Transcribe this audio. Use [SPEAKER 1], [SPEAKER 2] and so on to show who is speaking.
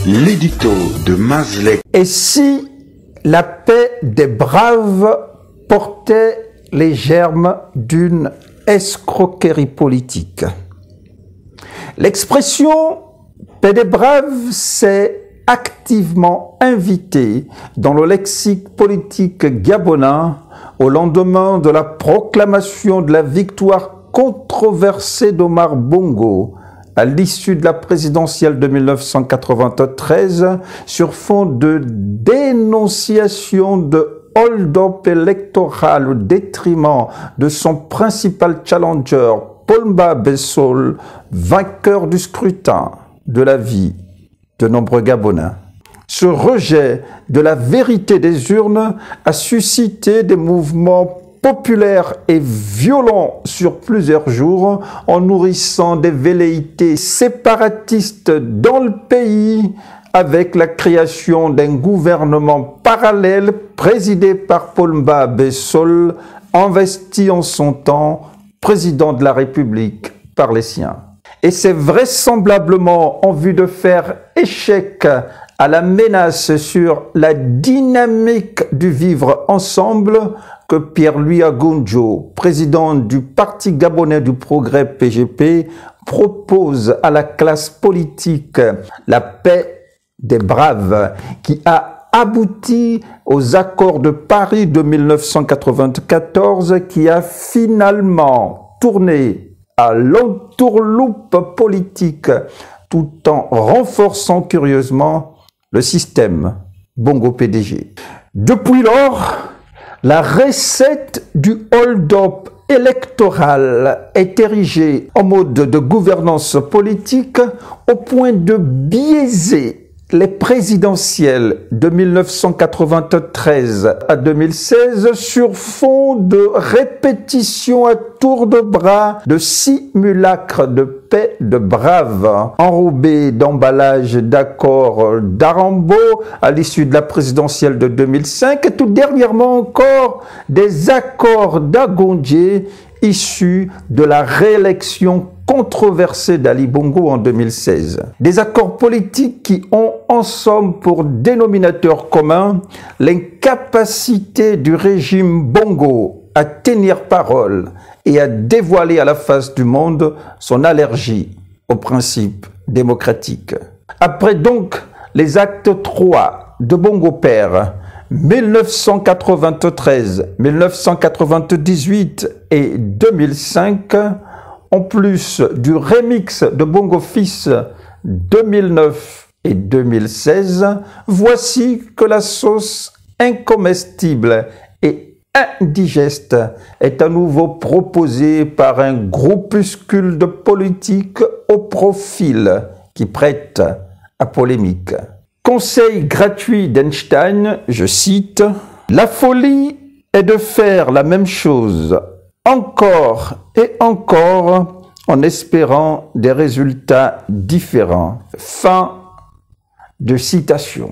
[SPEAKER 1] L'édito de Mazlek.
[SPEAKER 2] Et si la paix des braves portait les germes d'une escroquerie politique? L'expression « paix des braves » s'est activement invitée dans le lexique politique gabonais au lendemain de la proclamation de la victoire controversée d'Omar Bongo à l'issue de la présidentielle de 1993 sur fond de dénonciation de hold-up électoral au détriment de son principal challenger, Paul-Mba Bessol, vainqueur du scrutin de la vie de nombreux Gabonais. Ce rejet de la vérité des urnes a suscité des mouvements populaires et violents sur plusieurs jours en nourrissant des velléités séparatistes dans le pays avec la création d'un gouvernement parallèle présidé par Paul-Mba Bessol, investi en son temps président de la République par les siens. Et c'est vraisemblablement en vue de faire échec à la menace sur la dynamique du vivre ensemble que Pierre-Louis Agunjo, président du Parti gabonais du progrès PGP, propose à la classe politique la paix des braves qui a abouti aux accords de Paris de 1994 qui a finalement tourné à l'entourloupe politique tout en renforçant curieusement le système Bongo-PDG. Depuis lors, la recette du hold-up électoral est érigée en mode de gouvernance politique au point de biaiser les présidentielles de 1993 à 2016 sur fond de répétition à tour de bras de simulacres de paix de braves, enrobés d'emballages d'accords d'Arambo à l'issue de la présidentielle de 2005 et tout dernièrement encore des accords d'Agondje issus de la réélection controversée d'Ali Bongo en 2016. Des accords politiques qui ont en somme pour dénominateur commun l'incapacité du régime Bongo à tenir parole et à dévoiler à la face du monde son allergie aux principes démocratiques. Après donc les actes 3 de Bongo Père, 1993, 1998 et 2005, en plus du remix de Bongo Fils 2009 et 2016, voici que la sauce incomestible et indigeste est à nouveau proposée par un groupuscule de politiques au profil qui prête à polémique. Conseil gratuit d'Einstein, je cite, « La folie est de faire la même chose encore et encore en espérant des résultats différents. » Fin de citation.